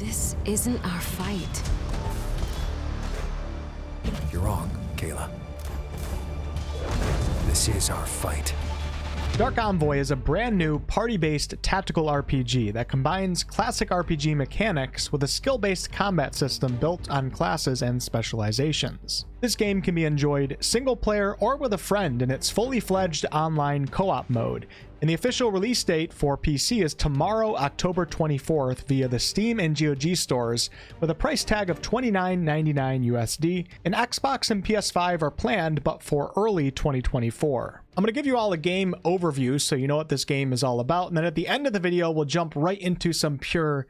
This isn't our fight. You're wrong, Kayla. This is our fight. Dark Envoy is a brand new party-based tactical RPG that combines classic RPG mechanics with a skill-based combat system built on classes and specializations. This game can be enjoyed single-player or with a friend in its fully-fledged online co-op mode, and the official release date for PC is tomorrow, October 24th, via the Steam and GOG stores, with a price tag of $29.99 USD, and Xbox and PS5 are planned, but for early 2024. I'm going to give you all a game overview so you know what this game is all about, and then at the end of the video, we'll jump right into some pure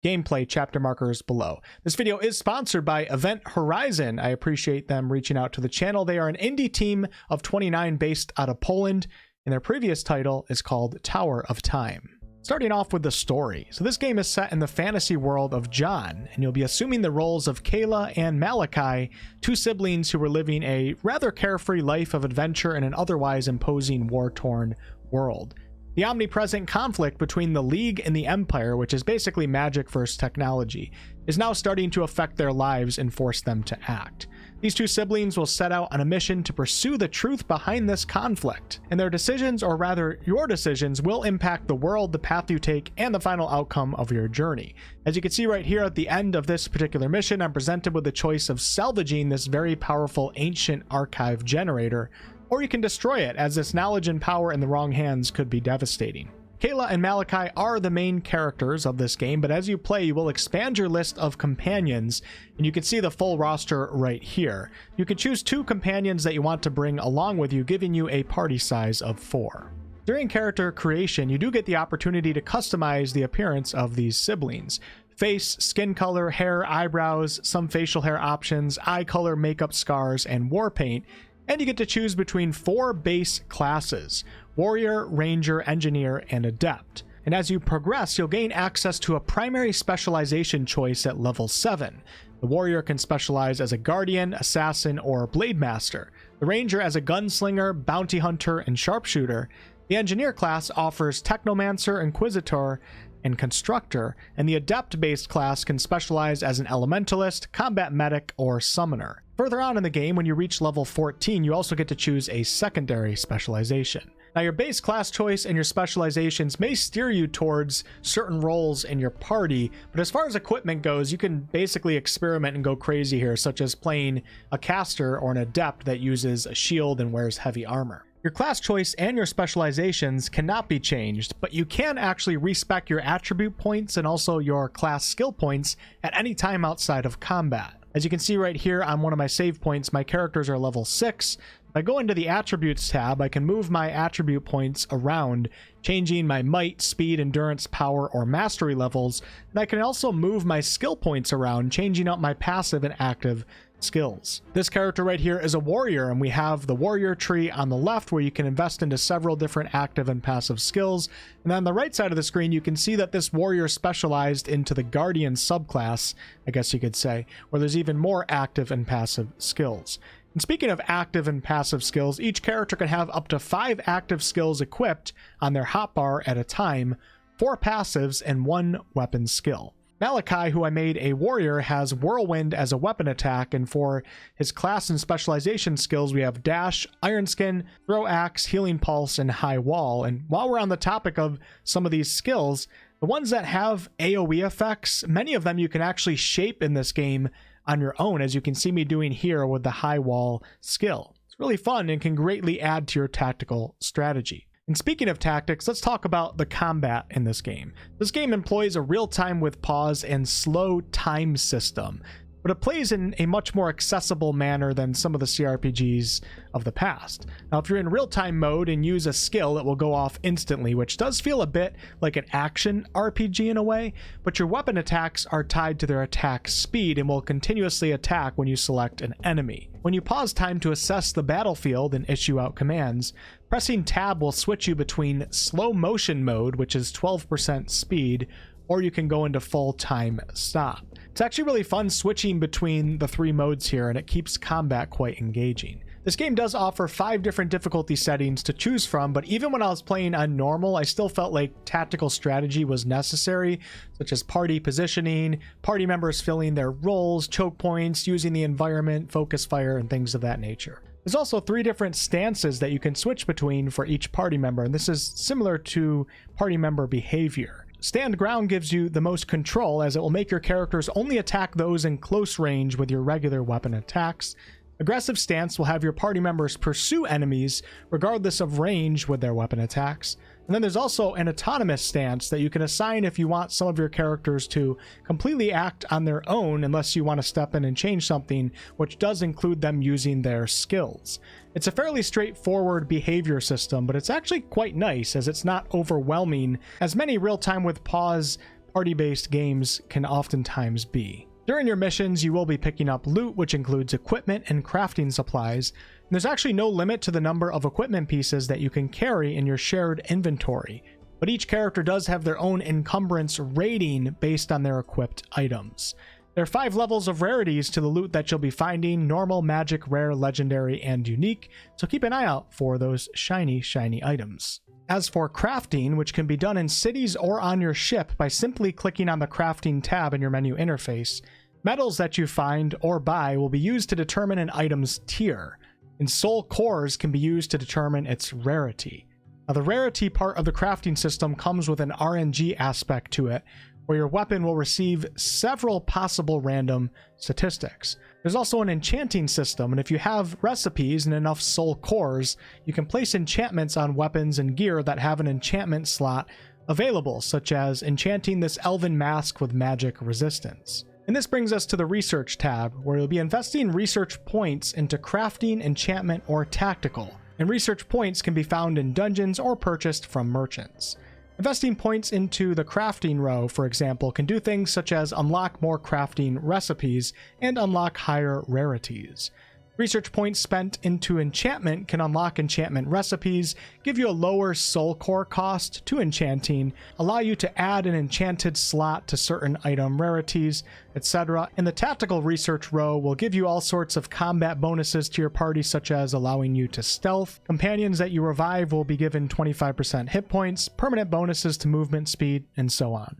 gameplay chapter markers below. This video is sponsored by Event Horizon. I appreciate them reaching out to the channel. They are an indie team of 29 based out of Poland, and their previous title is called Tower of Time. Starting off with the story. So this game is set in the fantasy world of John, and you'll be assuming the roles of Kayla and Malachi, two siblings who were living a rather carefree life of adventure in an otherwise imposing war-torn world. The omnipresent conflict between the League and the Empire, which is basically magic versus technology, is now starting to affect their lives and force them to act. These two siblings will set out on a mission to pursue the truth behind this conflict, and their decisions, or rather your decisions, will impact the world, the path you take, and the final outcome of your journey. As you can see right here at the end of this particular mission, I'm presented with the choice of salvaging this very powerful ancient archive generator, or you can destroy it, as this knowledge and power in the wrong hands could be devastating. Kayla and Malachi are the main characters of this game, but as you play, you will expand your list of companions, and you can see the full roster right here. You can choose 2 companions that you want to bring along with you, giving you a party size of 4. During character creation, you do get the opportunity to customize the appearance of these siblings. Face, skin color, hair, eyebrows, some facial hair options, eye color, makeup, scars, and war paint. And you get to choose between 4 base classes: Warrior, Ranger, Engineer, and Adept. And as you progress, you'll gain access to a primary specialization choice at level 7. The Warrior can specialize as a Guardian, Assassin, or Blade Master. The Ranger as a Gunslinger, Bounty Hunter, and Sharpshooter. The Engineer class offers Technomancer, Inquisitor, and Constructor, and the Adept-based class can specialize as an Elementalist, Combat Medic, or Summoner. Further on in the game, when you reach level 14, you also get to choose a secondary specialization. Now, your base class choice and your specializations may steer you towards certain roles in your party, but as far as equipment goes, you can basically experiment and go crazy here, such as playing a caster or an adept that uses a shield and wears heavy armor. Your class choice and your specializations cannot be changed, but you can actually respec your attribute points and also your class skill points at any time outside of combat. As you can see right here on one of my save points, my characters are level 6. If I go into the Attributes tab, I can move my attribute points around, changing my might, speed, endurance, power, or mastery levels, and I can also move my skill points around, changing out my passive and active skills. This character right here is a warrior, and we have the warrior tree on the left where you can invest into several different active and passive skills, and on the right side of the screen you can see that this warrior specialized into the guardian subclass, I guess you could say, where there's even more active and passive skills. And speaking of active and passive skills, each character can have up to 5 active skills equipped on their hotbar at a time, 4 passives, and 1 weapon skill. Malachi, who I made a warrior, has Whirlwind as a weapon attack, and for his class and specialization skills we have Dash, Iron Skin, Throw Axe, Healing Pulse, and High Wall. And while we're on the topic of some of these skills, the ones that have AoE effects, many of them you can actually shape in this game on your own, as you can see me doing here with the High Wall skill. It's really fun and can greatly add to your tactical strategy. And speaking of tactics, let's talk about the combat in this game. This game employs a real-time with pause and slow time system, but it plays in a much more accessible manner than some of the CRPGs of the past. Now, if you're in real-time mode and use a skill, it will go off instantly, which does feel a bit like an action RPG in a way, but your weapon attacks are tied to their attack speed and will continuously attack when you select an enemy. When you pause time to assess the battlefield and issue out commands, pressing tab will switch you between slow motion mode, which is 12% speed, or you can go into full time stop. It's actually really fun switching between the 3 modes here, and it keeps combat quite engaging. This game does offer 5 different difficulty settings to choose from, but even when I was playing on normal, I still felt like tactical strategy was necessary, such as party positioning, party members filling their roles, choke points, using the environment, focus fire, and things of that nature. There's also 3 different stances that you can switch between for each party member, and this is similar to party member behavior. Stand ground gives you the most control, as it will make your characters only attack those in close range with your regular weapon attacks. Aggressive stance will have your party members pursue enemies regardless of range with their weapon attacks. And then there's also an autonomous stance that you can assign if you want some of your characters to completely act on their own unless you want to step in and change something, which does include them using their skills. It's a fairly straightforward behavior system, but it's actually quite nice as it's not overwhelming as many real-time with pause party-based games can oftentimes be. During your missions, you will be picking up loot, which includes equipment and crafting supplies. And there's actually no limit to the number of equipment pieces that you can carry in your shared inventory, but each character does have their own encumbrance rating based on their equipped items. There are 5 levels of rarities to the loot that you'll be finding: normal, magic, rare, legendary, and unique, so keep an eye out for those shiny items. As for crafting, which can be done in cities or on your ship by simply clicking on the crafting tab in your menu interface, metals that you find or buy will be used to determine an item's tier, and soul cores can be used to determine its rarity. Now, the rarity part of the crafting system comes with an RNG aspect to it, where your weapon will receive several possible random statistics. There's also an enchanting system, and if you have recipes and enough soul cores, you can place enchantments on weapons and gear that have an enchantment slot available, such as enchanting this elven mask with magic resistance. And this brings us to the research tab, where you'll be investing research points into crafting, enchantment, or tactical. And research points can be found in dungeons or purchased from merchants. Investing points into the crafting row, for example, can do things such as unlock more crafting recipes and unlock higher rarities. Research points spent into enchantment can unlock enchantment recipes, give you a lower soul core cost to enchanting, allow you to add an enchanted slot to certain item rarities, etc. And the tactical research row will give you all sorts of combat bonuses to your party, such as allowing you to stealth. Companions that you revive will be given 25% hit points, permanent bonuses to movement speed, and so on.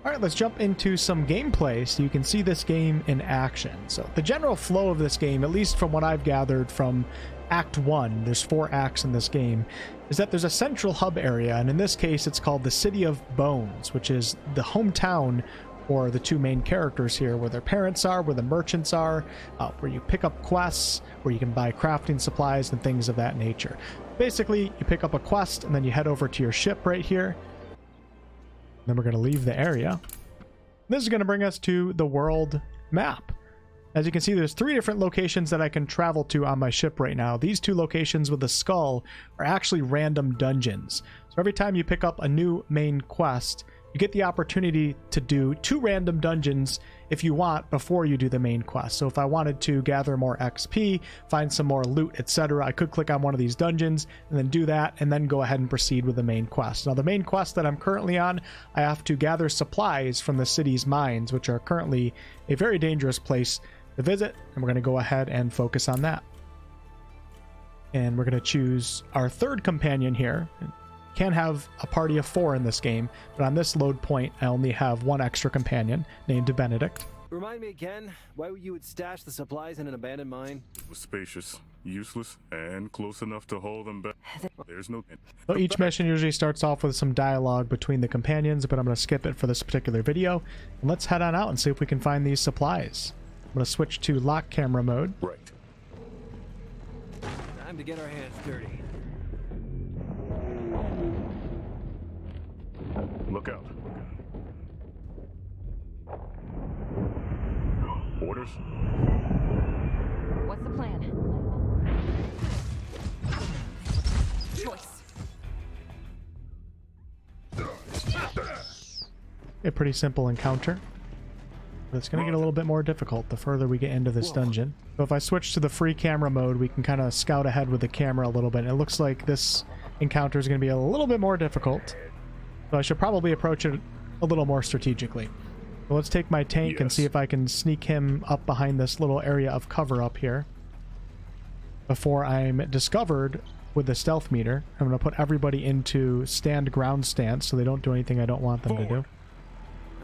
Alright, let's jump into some gameplay so you can see this game in action. So the general flow of this game, at least from what I've gathered from Act 1, there's 4 acts in this game, is that there's a central hub area, and in this case it's called the City of Bones, which is the hometown for the 2 main characters here, where their parents are, where the merchants are, where you pick up quests, where you can buy crafting supplies and things of that nature. Basically, you pick up a quest and then you head over to your ship right here. Then we're going to leave the area. This is going to bring us to the world map. As you can see, there's 3 different locations that I can travel to on my ship right now. These 2 locations with the skull are actually random dungeons. So every time you pick up a new main quest, you get the opportunity to do 2 random dungeons if you want before you do the main quest. So if I wanted to gather more XP, find some more loot, etc., I could click on one of these dungeons and then do that, and then go ahead and proceed with the main quest. Now, the main quest that I'm currently on, I have to gather supplies from the city's mines, which are currently a very dangerous place to visit, and we're going to go ahead and focus on that. And we're going to choose our 3rd companion here. Can have a party of 4 in this game, but on this load point I only have 1 extra companion named Benedict. Remind me again why you would stash the supplies in an abandoned mine? It was spacious, useless, and close enough to hold them back. There's no... So each mission usually starts off with some dialogue between the companions, but I'm going to skip it for this particular video. And let's head on out and see if we can find these supplies. I'm going to switch to lock camera mode. Right. Time to get our hands dirty. Look out. Orders? What's the plan? Choice. A pretty simple encounter, but it's going to get a little bit more difficult the further we get into this dungeon. So if I switch to the free camera mode, we can kind of scout ahead with the camera a little bit. It looks like this encounter is going to be a little bit more difficult. So I should probably approach it a little more strategically. So let's take my tank and see if I can sneak him up behind this little area of cover up here. before I'm discovered with the stealth meter. I'm going to put everybody into stand ground stance so they don't do anything I don't want them to do.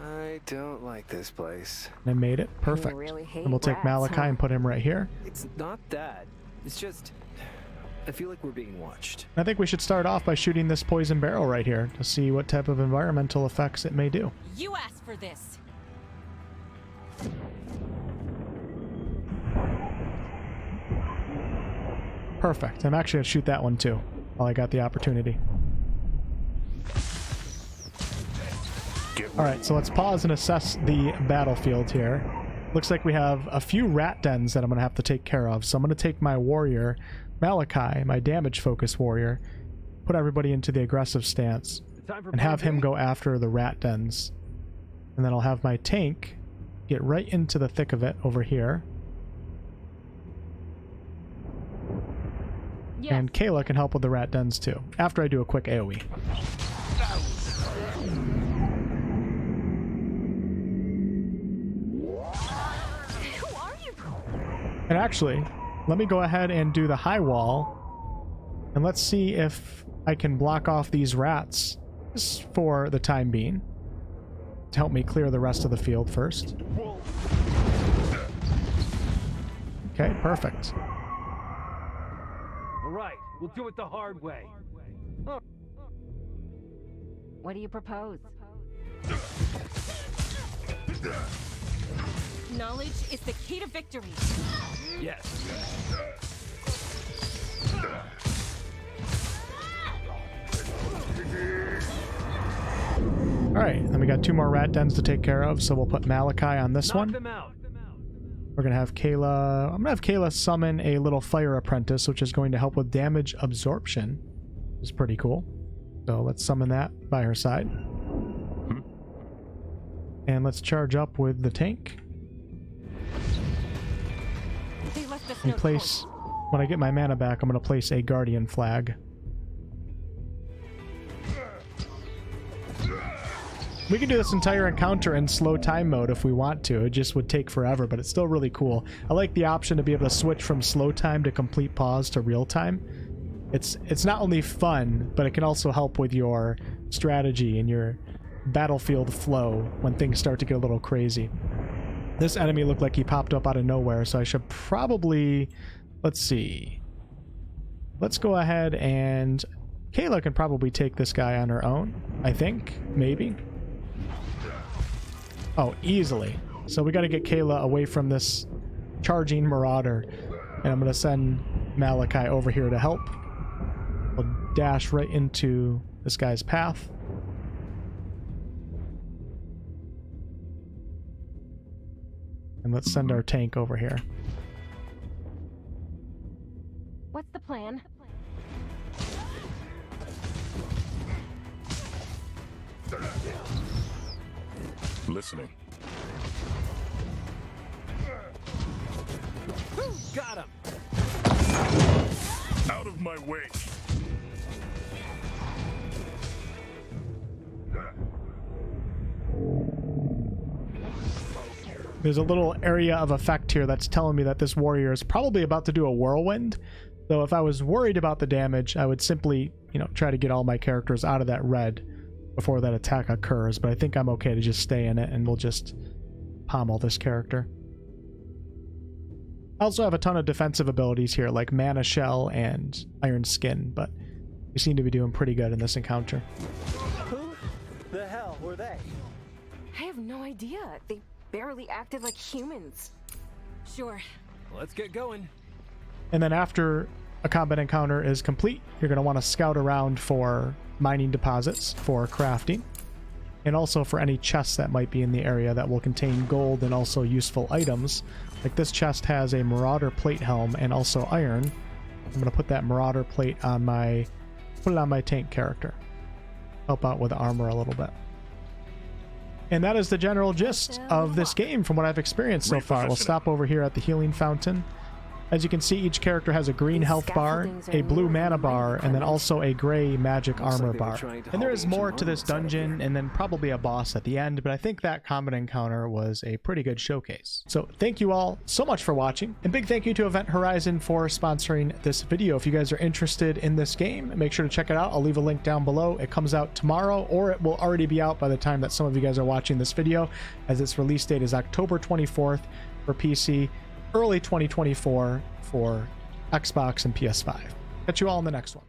I don't like this place. And I made it. Perfect. really hate And we'll take rats, Malachi huh? and put him right here. It's not that. It's just... I feel like we're being watched. I think we should start off by shooting this poison barrel right here to see what type of environmental effects it may do. You asked for this. Perfect. I'm actually going to shoot that one too while I got the opportunity. Alright, so let's pause and assess the battlefield here. Looks like we have a few rat dens that I'm going to have to take care of. So I'm going to take my warrior, Malachi, my damage focus warrior, put everybody into the aggressive stance, and have him go after the rat dens. And then I'll have my tank get right into the thick of it over here. Yes. And Kayla can help with the rat dens too, after I do a quick AoE. Who are you? And actually, let me go ahead and do the high wall, and let's see if I can block off these rats just for the time being to help me clear the rest of the field first. Okay, perfect. All right, we'll do it the hard way. What do you propose? Knowledge is the key to victory. Yes. Alright, then we got 2 more rat dens to take care of, so we'll put Malachi on this Knock one. them out. We're going to have Kayla... I'm going to have Kayla summon a little fire apprentice, which is going to help with damage absorption. Which is pretty cool. So let's summon that by her side. And let's charge up with the tank. They left us And no place... When I get my mana back, I'm going to place a guardian flag. We can do this entire encounter in slow time mode if we want to. It just would take forever, but it's still really cool. I like the option to be able to switch from slow time to complete pause to real time. It's not only fun, but it can also help with your strategy and your battlefield flow when things start to get a little crazy. This enemy looked like he popped up out of nowhere, so I should probably... Let's see. Let's go ahead and... Kayla can probably take this guy on her own, I think. Maybe. Oh, easily. So we got to get Kayla away from this charging marauder. And I'm going to send Malachi over here to help. We'll dash right into this guy's path. And let's send our tank over here. What's the plan? Listening. Got him! Out of my way. There's a little area of effect here that's telling me that this warrior is probably about to do a whirlwind. So if I was worried about the damage, I would simply, try to get all my characters out of that red before that attack occurs. But I think I'm okay to just stay in it and we'll just pommel this character. I also have a ton of defensive abilities here, like Mana Shell and Iron Skin, but we seem to be doing pretty good in this encounter. Who the hell were they? I have no idea. They barely acted like humans. Sure. Let's get going. And then after a combat encounter is complete, you're going to want to scout around for mining deposits for crafting, and also for any chests that might be in the area that will contain gold and also useful items. Like this chest has a Marauder plate helm and also iron. I'm going to put that Marauder plate on my tank character. Help out with armor a little bit. And that is the general gist of this game from what I've experienced so far. We'll stop over here at the healing fountain As you can see, each character has a green health bar, a blue mana bar, and then also a gray magic armor bar. And there is more to this dungeon, and then probably a boss at the end, but I think that combat encounter was a pretty good showcase. So thank you all so much for watching, and big thank you to Event Horizon for sponsoring this video. If you guys are interested in this game, make sure to check it out. I'll leave a link down below. It comes out tomorrow, or it will already be out by the time that some of you guys are watching this video, as its release date is October 24th for PC, early 2024 for Xbox and PS5. Catch you all in the next one.